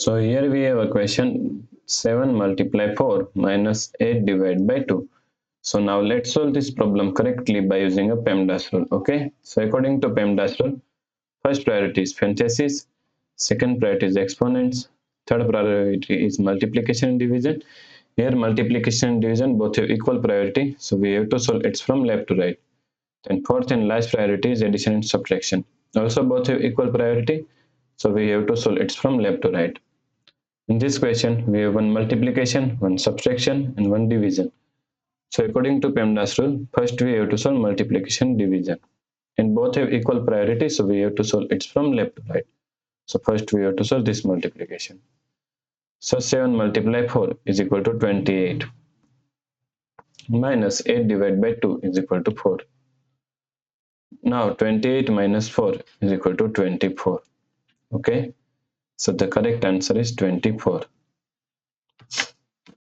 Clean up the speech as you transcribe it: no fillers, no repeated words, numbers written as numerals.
So here we have a question 7 multiply 4 minus 8 divided by 2. So now let's solve this problem correctly by using a PEMDAS rule. Okay, so according to PEMDAS rule, first priority is parentheses, second priority is exponents, third priority is multiplication and division. Here multiplication and division both have equal priority, so we have to solve it from left to right. Then fourth and last priority is addition and subtraction. Also both have equal priority, so we have to solve it from left to right. In this question, we have one multiplication, one subtraction, and one division. So according to PEMDAS rule, first we have to solve multiplication division. And both have equal priority, so we have to solve it from left to right. So first we have to solve this multiplication. So 7 multiply 4 is equal to 28. Minus 8 divided by 2 is equal to 4. Now 28 minus 4 is equal to 24. Okay. So the correct answer is 24.